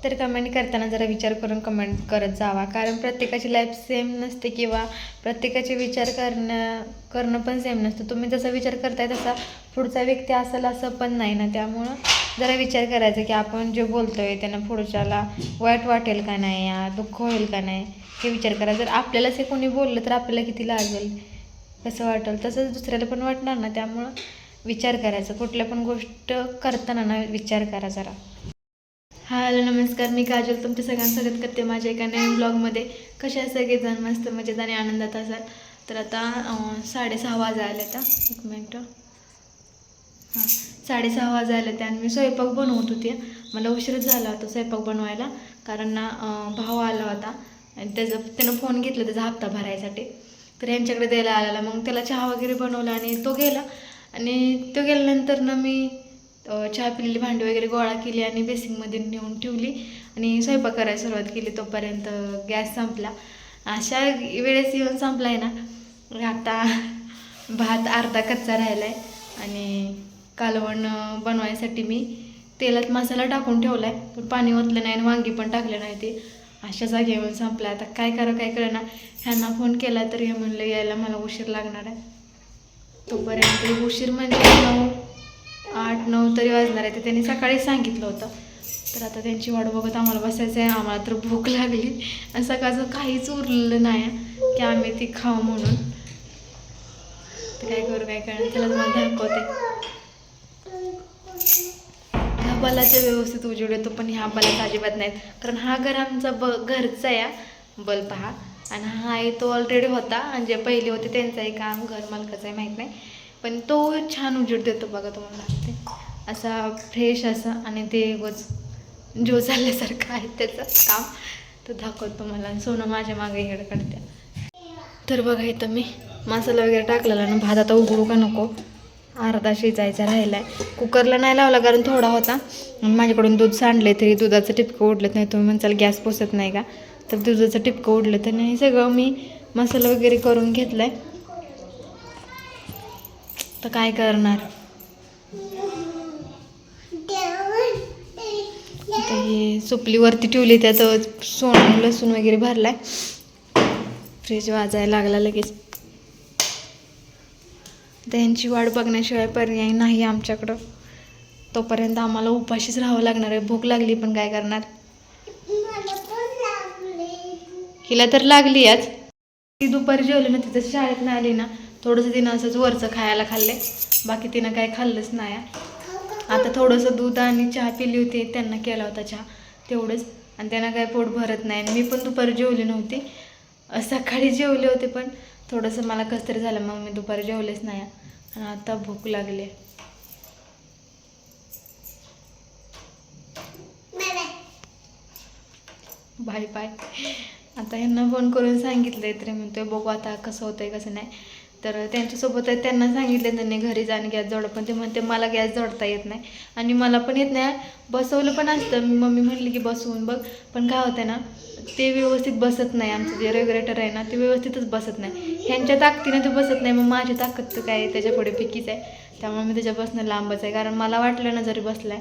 तर कमेंट करताना जरा विचार करून कमेंट करत जावा, कारण प्रत्येकाची लाईफ सेम नसते किंवा प्रत्येकाचे विचार करणं पण सेम नसतं. तुम्ही जसा विचार करताय तसा पुढचा व्यक्ती असेल असं पण नाही ना. त्यामुळं जरा विचार करायचा की आपण जे बोलतोय त्यांना पुढच्याला वाईट वाटेल का नाही, या दुःख होईल का नाही, हे विचार करा. जर आपल्यालाच हे कोणी बोललं तर आपल्याला किती लागेल, कसं वाटेल, तसंच दुसऱ्याला पण वाटणार ना. त्यामुळं विचार करायचा, कुठल्या पण गोष्ट करताना ना विचार करा जरा. हॅलो नमस्कार, मी काजल तुमच्या सगळ्यांना स्वागत करते माझ्या एका नवीन ब्लॉगमध्ये. कशा सगळेजण मस्त मजेत आणि आनंदात असाल. तर आता 6:30 वाजायला आता, एक मिनटं, 6:30 वाजायला ते आणि मी स्वयंपाक बनवत होते. मला उशीरच झाला होता स्वयंपाक बनवायला, कारण ना भाऊ आला होता आणि त्यानं फोन घेतला त्याचा हप्ता भरायसाठी. तर यांच्याकडे द्यायला आलेला, मग त्याला चहा वगैरे बनवला आणि तो गेला. आणि तो गेल्यानंतर ना मी चहा पिलेली भांडी वगैरे गोळा केली आणि बेसिंगमध्ये नेऊन ठेवली आणि स्वयंपाक करायला सुरुवात केली. तोपर्यंत गॅस संपला. अशा वेळेस येऊन संपला आहे ना. आता भात अर्धा कच्चा राहिला आहे आणि कालवण बनवायसाठी मी तेलात मसाला टाकून ठेवला आहे, पण पाणी ओतलं नाही आणि वांगी पण टाकले नाही. ते अशा जागी येऊन संपला. आता काय कळलं ना. ह्यांना फोन केला तर हे म्हणलं यायला मला उशीर लागणार आहे. तोपर्यंत उशीर म्हणजे 8-9 तरी वाजणार आहे. ते त्यांनी सकाळी सांगितलं होतं. तर आता त्यांची वाट बघत आम्हाला बसायचं आहे. आम्हाला तर भूक लागली आणि सकाळचं काहीच उरलेलं नाही की आम्ही ती खाऊ म्हणून. तर काय कळलं, त्याला तुम्हाला दाखवते. ह्या बलाचा व्यवस्थित उजेड येतो, पण ह्या बलाचा अजिबात नाहीत, कारण हा घर आमचा घरचा या बल्ब हा, आणि हा आहे तो ऑलरेडी होता आणि जे पहिले होते त्यांचं आहे काम, घर मालकाचं आहे माहीत नाही, पण तो छान उजेड देतो बघा तुम्हाला. ते असा फ्रेश असा आणि ते जो झाल्यासारखं आहे त्याचं काम, तो दाखवतो मला. आणि सोनं माझ्या मागे हेड काढते. तर बघा इथं मी मसाला वगैरे टाकलेला ना. भात आता उघडू का नको, अर्धा शिजायचा राहिला आहे. कुकरला नाही लावला कारण थोडा होता. माझ्याकडून दूध सांडले तरी दुधाचं टिपकं उडलं नाही. तुम्ही म्हणसाल गॅस पोसत नाही का, तर दुधाचं टिपकं उडलं तर नाही. सगळं मी मसाला वगैरे करून घेतला आहे. तर काय करणार, आता हे सुपलीवरती ठेवली, त्यात सोनं लसूण वगैरे भरलाय. फ्रीज वाजायला लागला लगेच. त्यांची वाट बघण्याशिवाय पर्याय नाही आमच्याकडं. तोपर्यंत आम्हाला उपाशीच राहावं लागणार आहे. भूक लागली पण काय करणार. हिला तर लागली आज. ती दुपारी जेवली ना, तिथं शाळेत आली ना, थोडंसं तिनं असंच वरचं खायला खाल्ले, बाकी तिनं काय खाल्लंच नाही. आता थोडंसं दूध आणि चहा पिली होती, त्यांना केला होता चहा तेवढंच, आणि त्यांना काय पोट भरत नाही. आणि मी पण दुपारी जेवली नव्हती, सकाळी जेवले होते पण थोडंसं मला कसं तरी झालं, मग मी दुपारी जेवलेच नाही. आणि आता भूक लागली. Bye bye. आता ह्यांना फोन करून सांगितलं तरी म्हणतोय बघू आता कसं होतंय कसं नाही. तर त्यांच्यासोबत त्यांना सांगितलं त्यांनी घरी जाणं गॅस जोडा, पण ते म्हणते मला गॅस जोडता येत नाही आणि मला पण येत नाही. बसवलं पण असतं, मम्मी म्हणली की बसवून बघ, पण काय होतं ना, ते व्यवस्थित बसत नाही. आमचं जे रेग्युलेटर आहे ना, ते व्यवस्थितच बसत नाही. ह्यांच्या ताकदीनं ते बसत नाही, मग माझी ताकद तर काय त्याच्या पुढे पिकीच आहे. त्यामुळे मी त्याच्यापासून लांबच आहे, कारण मला वाटलं ना जरी बसलाय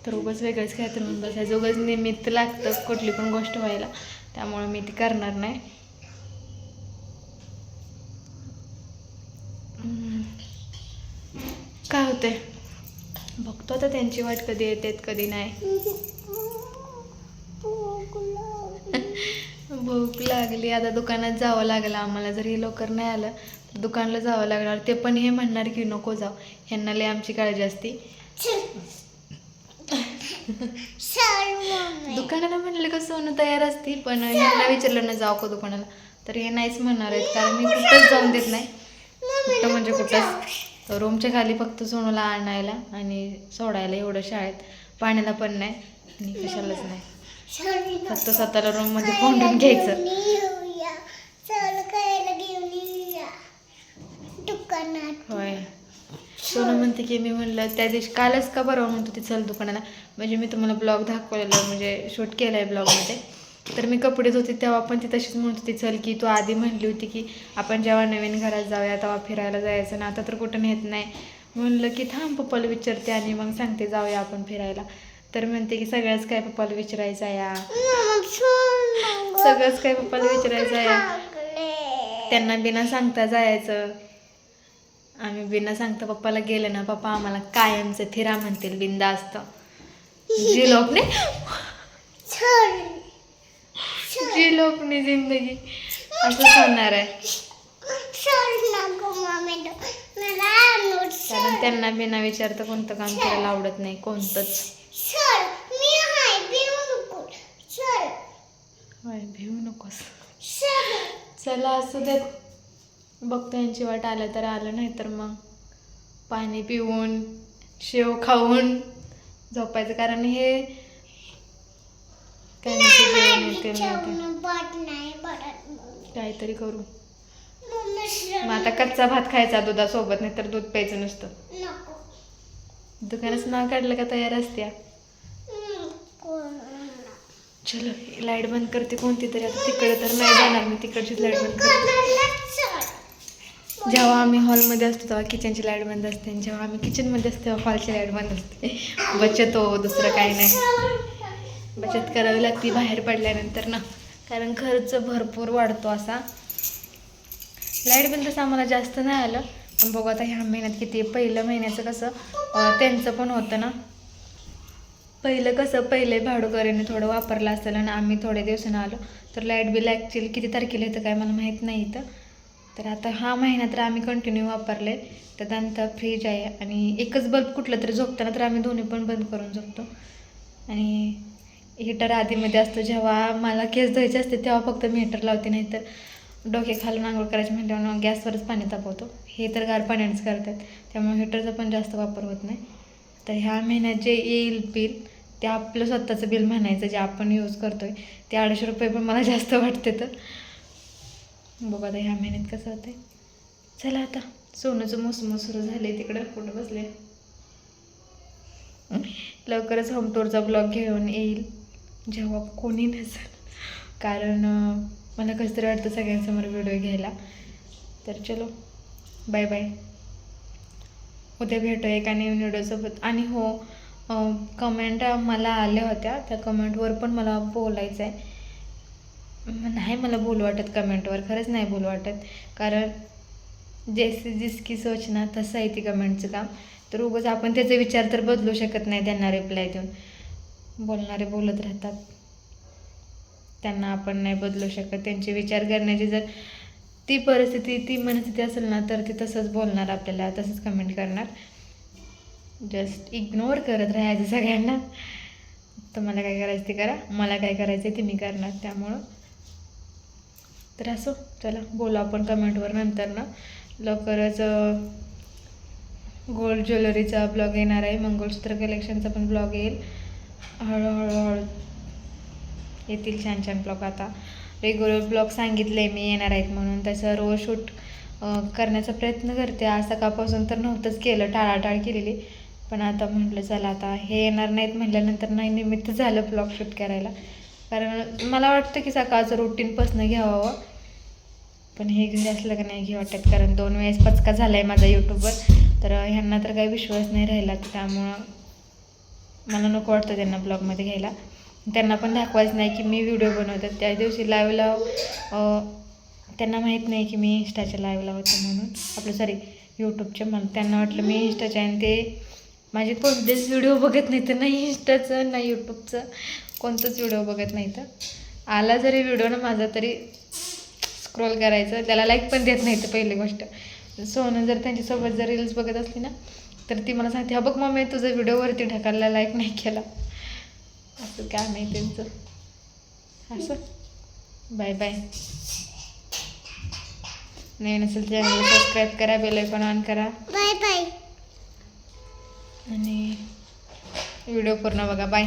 तर उगाच वेगळंच काय तर म्हणून बसायचं. उगाच निमित्त लागतं कुठली पण गोष्ट व्हायला, त्यामुळे मी ती करणार नाही. काय होते बघतो आता, त्यांची वाट कधी येतात कधी नाही. भूक लागली. आता दुकानात जावं लागलं आम्हाला. जर हे लवकर नाही आलं तर दुकानाला जावं लागणार. ते पण हे म्हणणार की नको जाऊ, ह्यांना लय आमची काळजी असते. दुकानाला म्हणलं का सोनं तयार असते, पण ह्यांना विचारलं ना जाऊ का दुकानाला, तर हे नाहीच म्हणणार आहेत, कारण मी कुठंच जाऊन देत नाही. कुठं म्हणजे कुठंच, रूमच्या खाली फक्त सोनूला आणायला आणि सोडायला एवढं, शाळेत पाण्याला पण नाही आणि कशालाच नाही. फक्त स्वतःला रूममध्ये कोंडून घ्यायचं. होय, सोनं म्हणते की, मी म्हणलं त्या दिवशी कालच का बरं म्हणतो ती चल दुकानाला, म्हणजे मी तुम्हाला ब्लॉग दाखवलेलं, म्हणजे शूट केलं आहे ब्लॉगमध्ये. तर मी कपडे धुते तेव्हा पण ती तशीच म्हणत होती चल की, तू आधी म्हणली होती की आपण जेव्हा नवीन घरात जाऊया तेव्हा फिरायला जायचं ना, आता तर कुठं नेत नाही. म्हणलं की थांब पप्पाला विचारते आणि मग सांगते जाऊया आपण फिरायला. तर म्हणते की सगळंच काय पप्पाला विचारायचं आहे या, सगळंच काय पप्पाला विचारायचं आहे. त्यांना बिना सांगता जायचं. आम्ही बिना सांगता पप्पाला गेलं ना, पप्पा आम्हाला कायमचं फिरा म्हणतील बिंदास्त. जी लोकने जी लोकने जिंदगी असं होणार आहे. कारण त्यांना बिना विचारता कोणतं काम करायला आवडत नाही, कोणतंच. भिवू नकोस. चला असू देत, बघतो यांची वाट. आलं तर आलं, नाही तर मग पाणी पिऊन शेव खाऊन झोपायचं. कारण हे काय काहीतरी करू. मग आता कच्चा भात खायचा दुधासोबत, नाही तर दूध प्यायचं नुसतं. दुकानच नाव काढलं का तयार असत्या. चलो लाईट बंद करते कोणती तरी. आता तिकडे तर नाही जाणार मी, तिकडचीच लाईट बंद करते. जेव्हा आम्ही हॉलमध्ये असतो तेव्हा किचनची लाईट बंद असते, आणि जेव्हा आम्ही किचनमध्ये असतो तेव्हा हॉलची लाईट बंद असते. बचत हो, दुसरं काही नाही. बचत करावी लागते बाहेर पडल्यानंतर ना, कारण खर्च भरपूर वाढतो असा. लाईट बिल तसं आम्हाला जास्त नाही आलं, पण बघू आता ह्या महिन्यात किती. पहिलं महिन्याचं कसं त्यांचं पण होतं ना, पहिले भाडोकरीने थोडं वापरलं असेल आणि आम्ही थोड्या दिवसानं आलो, तर लाईट बिल ॲक्च्युअली किती तारखेला येतं काय मला माहीत नाही इथं. तर आता हा महिना तर आम्ही कंटिन्यू वापरले. तर त्यानंतर फ्रीज आहे, आणि एकच बल्ब कुठलं तरी झोपताना तर आम्ही दोन्ही पण बंद करून झोपतो. आणि हीटर आधीमध्ये असतो, जेव्हा मला केस धुवायचे असते तेव्हा फक्त मी हीटर लावते, नाही तर डोके खालून आंघोळ करायची म्हटल्यावर गॅसवरच पाणी तापवतो. हे तर गार पाण्यानेच करतात, त्यामुळे हीटरचा पण जास्त वापर होत नाही. तर ह्या महिन्यात जे येईल बिल ते आपलं स्वतःचं बिल म्हणायचं, जे आपण यूज करतोय ते 250 रुपये पण मला जास्त वाटते. तर बघू आता ह्या महिन्यात कसं होतं. चला आता सोनूचं मोसम सुरू झाले, तिकडं कुठं बसले. लवकरच होम टूरचा ब्लॉग घेऊन येईल जेव्हा कोणी नसेल, कारण मला कसं तरी वाटतं सगळ्यांसमोर व्हिडिओ घ्यायला. तर चलो बाय बाय, उद्या भेटू एका नवीन व्हिडिओसोबत. आणि हो, कमेंट मला आल्या होत्या, त्या कमेंटवर पण मला बोलायचं आहे. नाही मला बोलू वाटत कमेंटवर, खरंच नाही बोलू वाटत, कारण जैसे जिसकी सोचना तसं आहे ती कमेंटचं काम. तर उगाच आपण त्याचे विचार तर बदलू शकत नाही, त्यांना रिप्लाय देऊन. बोलणारे बोलत राहतात, त्यांना आपण नाही बदलू शकत. त्यांचे विचार करण्याची जर ती परिस्थिती, ती मनस्थिती असेल ना, तर ती तसंच बोलणार आपल्याला, तसंच कमेंट करणार. जस्ट इग्नोर करत राहायचं सगळ्यांना. तुम्हाला काय करायचं ते करा, मला काय करायचं ते मी करणार. त्यामुळं तर असो, चला बोलू आपण कमेंटवर नंतर ना. लवकरच गोल्ड ज्वेलरीचा ब्लॉग येणार आहे, मंगळसूत्र कलेक्शनचा पण ब्लॉग येईल. हळूहळू येतील छान छान ब्लॉग. आता रेग्युलर ब्लॉग सांगितले मी येणार आहेत म्हणून, त्याचं रोज शूट करण्याचा प्रयत्न करते. आज सकाळपासून तर नव्हतंच केलं, टाळाटाळ केलेली. पण आता म्हटलं चला आता हे येणार नाहीत म्हटल्यानंतर नाही निमित्त झालं ब्लॉग शूट करायला. कारण मला वाटतं की सकाळचं रुटीनपासून घ्यावं, पण हे घरी असलं का नाही घे वाटत. कारण 2 वेळेस पचका झाला आहे माझा यूट्यूबवर, तर ह्यांना तर काही विश्वास नाही राहिला. त्यामुळं मला नको वाटतं त्यांना ब्लॉगमध्ये घ्यायला. त्यांना पण दाखवायचं नाही की मी व्हिडिओ बनवते. त्या दिवशी लाईव्हला त्यांना माहीत नाही की मी इंस्टाच्या लाईव्हला होते म्हणून, आपलं सॉरी यूट्यूबच्या. मला त्यांना वाटलं मी इंस्टाच्या, आणि ते माझे कोणतेच व्हिडिओ बघत नाही. तर नाही इंस्टाचं नाही यूट्यूबचं कोणतंच व्हिडिओ बघत नाही. तर आला जरी व्हिडिओ ना माझा तरी स्क्रोल करायचं, त्याला लाईक पण देत नाही. तर पहिली गोष्ट, सोनं जर त्यांच्यासोबत जर रील्स बघत असली ना, तर ती मला सांगते, हा बघ मम्मी तुझं व्हिडिओवरती ढकलला, लाईक नाही केला. असं काय नाही त्यांचं. असं बाय बाय. नवीन असेल चॅनलला सबस्क्राईब करा, बेल आयकॉन ऑन करा. Bye bye. आणि व्हिडिओ पूर्ण बघा. बाय.